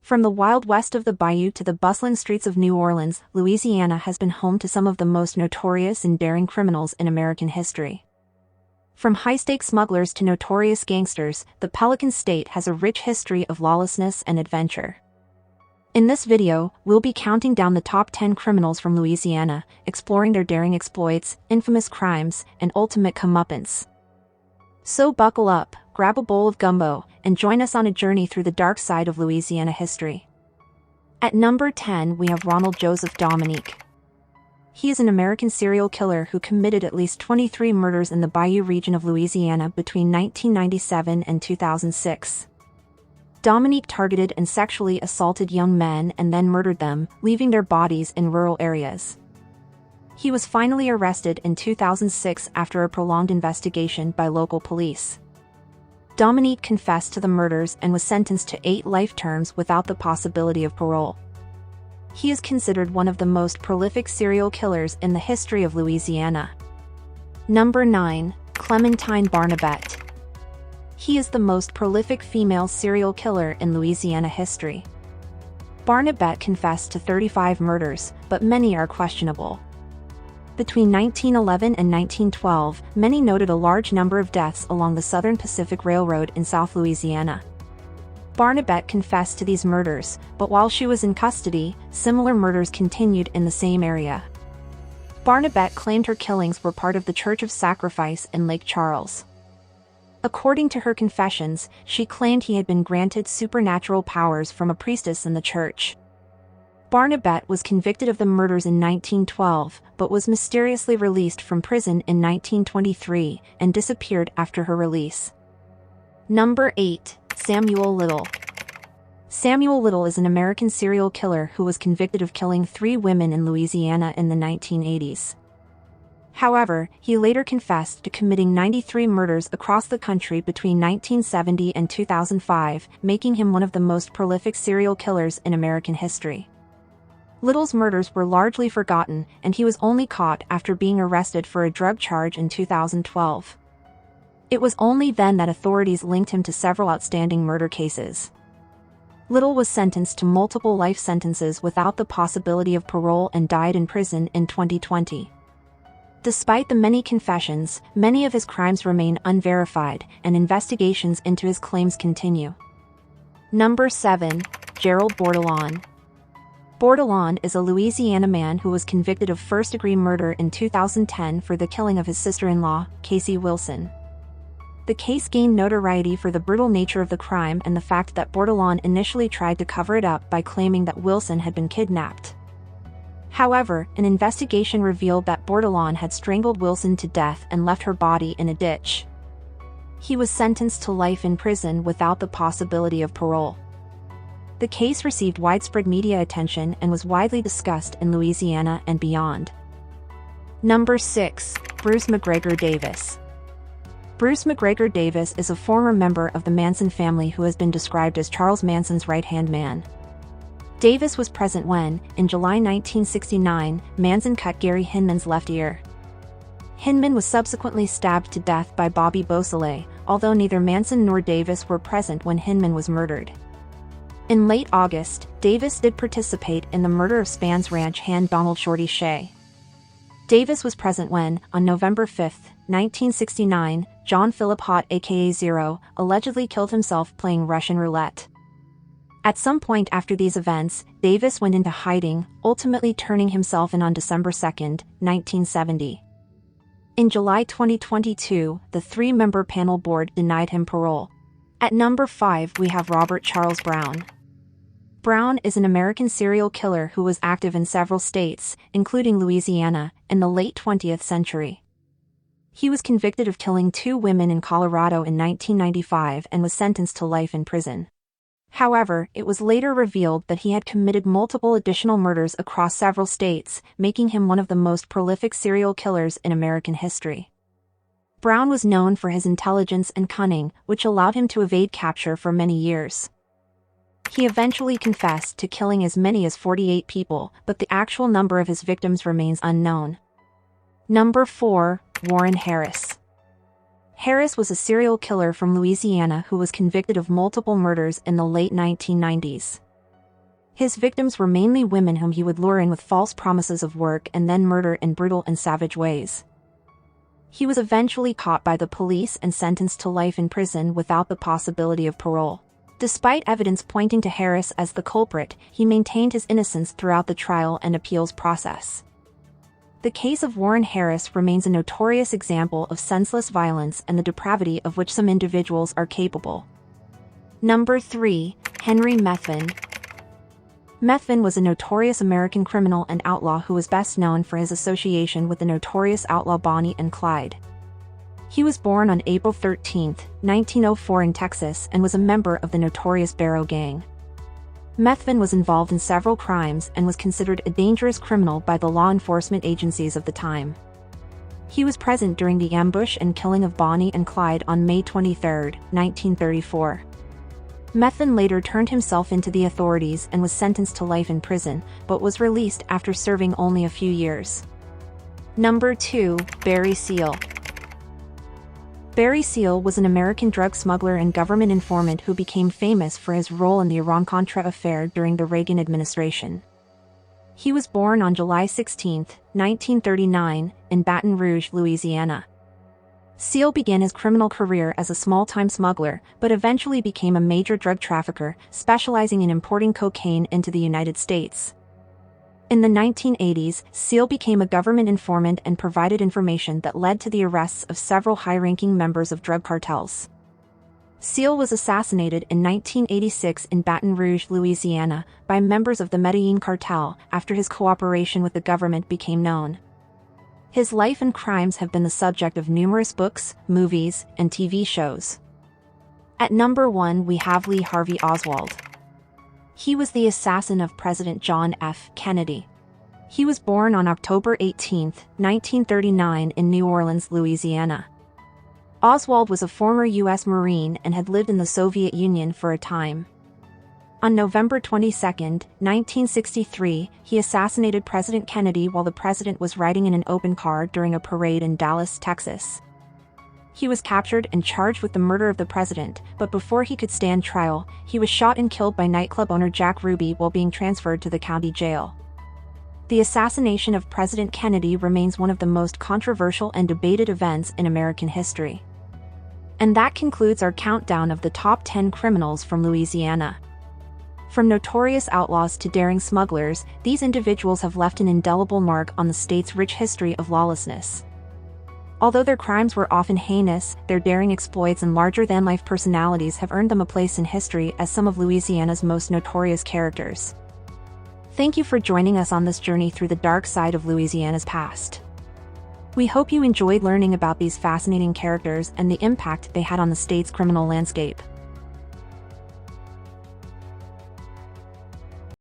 From the wild west of the bayou to the bustling streets of New Orleans, Louisiana has been home to some of the most notorious and daring criminals in American history. From high-stakes smugglers to notorious gangsters, the Pelican State has a rich history of lawlessness and adventure. In this video, we'll be counting down the top 10 criminals from Louisiana, exploring their daring exploits, infamous crimes, and ultimate comeuppance. So buckle up, grab a bowl of gumbo, and join us on a journey through the dark side of Louisiana history. At number 10, we have Ronald Joseph Dominique. He is an American serial killer who committed at least 23 murders in the Bayou region of Louisiana between 1997 and 2006. Dominique targeted and sexually assaulted young men and then murdered them, leaving their bodies in rural areas. He was finally arrested in 2006 after a prolonged investigation by local police. Dominique confessed to the murders and was sentenced to 8 life terms without the possibility of parole. He is considered one of the most prolific serial killers in the history of Louisiana. Number 9. Clementine Barnabet. He is the most prolific female serial killer in Louisiana history. Barnabet confessed to 35 murders, but many are questionable. Between 1911 and 1912, many noted a large number of deaths along the Southern Pacific Railroad in South Louisiana. Barnabet confessed to these murders, but while she was in custody, similar murders continued in the same area. Barnabet claimed her killings were part of the Church of Sacrifice in Lake Charles. According to her confessions, she claimed he had been granted supernatural powers from a priestess in the church. Barnabet was convicted of the murders in 1912, but was mysteriously released from prison in 1923 and disappeared after her release. Number 8. Samuel Little. Samuel Little is an American serial killer who was convicted of killing 3 women in Louisiana in the 1980s. However, he later confessed to committing 93 murders across the country between 1970 and 2005, making him one of the most prolific serial killers in American history. Little's murders were largely forgotten, and he was only caught after being arrested for a drug charge in 2012. It was only then that authorities linked him to several outstanding murder cases. Little was sentenced to multiple life sentences without the possibility of parole and died in prison in 2020. Despite the many confessions, many of his crimes remain unverified, and investigations into his claims continue. Number 7. Gerald Bordelon. Bordelon is a Louisiana man who was convicted of first-degree murder in 2010 for the killing of his sister-in-law, Casey Wilson. The case gained notoriety for the brutal nature of the crime and the fact that Bordelon initially tried to cover it up by claiming that Wilson had been kidnapped. However, an investigation revealed that Bordelon had strangled Wilson to death and left her body in a ditch. He was sentenced to life in prison without the possibility of parole. The case received widespread media attention and was widely discussed in Louisiana and beyond. Number 6. Bruce McGregor Davis. Bruce McGregor Davis is a former member of the Manson family who has been described as Charles Manson's right-hand man. Davis was present when, in July 1969, Manson cut Gary Hinman's left ear. Hinman was subsequently stabbed to death by Bobby Beausoleil, although neither Manson nor Davis were present when Hinman was murdered. In late August, Davis did participate in the murder of Spans Ranch hand Donald Shorty Shea. Davis was present when, on November 5, 1969, John Philip Hott aka Zero, allegedly killed himself playing Russian roulette. At some point after these events, Davis went into hiding, ultimately turning himself in on December 2, 1970. In July 2022, the 3-member panel board denied him parole. At number 5, we have Robert Charles Brown. Brown is an American serial killer who was active in several states, including Louisiana, in the late 20th century. He was convicted of killing 2 women in Colorado in 1995 and was sentenced to life in prison. However, it was later revealed that he had committed multiple additional murders across several states, making him one of the most prolific serial killers in American history. Brown was known for his intelligence and cunning, which allowed him to evade capture for many years. He eventually confessed to killing as many as 48 people, but the actual number of his victims remains unknown. Number 4. Warren Harris. Harris was a serial killer from Louisiana who was convicted of multiple murders in the late 1990s. His victims were mainly women whom he would lure in with false promises of work and then murder in brutal and savage ways. He was eventually caught by the police and sentenced to life in prison without the possibility of parole. Despite evidence pointing to Harris as the culprit, he maintained his innocence throughout the trial and appeals process. The case of Warren Harris remains a notorious example of senseless violence and the depravity of which some individuals are capable. Number 3. Henry Mefin. Mefin was a notorious American criminal and outlaw who was best known for his association with the notorious outlaw Bonnie and Clyde. He was born on April 13, 1904 in Texas and was a member of the notorious Barrow Gang. Mefin was involved in several crimes and was considered a dangerous criminal by the law enforcement agencies of the time. He was present during the ambush and killing of Bonnie and Clyde on May 23, 1934. Mefin later turned himself into the authorities and was sentenced to life in prison, but was released after serving only a few years. Number 2. Barry Seal. Barry Seal was an American drug smuggler and government informant who became famous for his role in the Iran-Contra affair during the Reagan administration. He was born on July 16, 1939, in Baton Rouge, Louisiana. Seal began his criminal career as a small-time smuggler, but eventually became a major drug trafficker, specializing in importing cocaine into the United States. In the 1980s, Seal became a government informant and provided information that led to the arrests of several high-ranking members of drug cartels. Seal was assassinated in 1986 in Baton Rouge, Louisiana, by members of the Medellin cartel after his cooperation with the government became known. His life and crimes have been the subject of numerous books, movies, and TV shows. At number 1 we have Lee Harvey Oswald. He was the assassin of President John F. Kennedy. He was born on October 18, 1939 in New Orleans, Louisiana. Oswald was a former U.S. Marine and had lived in the Soviet Union for a time. On November 22, 1963, he assassinated President Kennedy while the president was riding in an open car during a parade in Dallas, Texas. He was captured and charged with the murder of the president, but before he could stand trial, he was shot and killed by nightclub owner Jack Ruby while being transferred to the county jail. The assassination of President Kennedy remains one of the most controversial and debated events in American history. And that concludes our countdown of the top 10 criminals from Louisiana. From notorious outlaws to daring smugglers, these individuals have left an indelible mark on the state's rich history of lawlessness. Although their crimes were often heinous, their daring exploits and larger-than-life personalities have earned them a place in history as some of Louisiana's most notorious characters. Thank you for joining us on this journey through the dark side of Louisiana's past. We hope you enjoyed learning about these fascinating characters and the impact they had on the state's criminal landscape.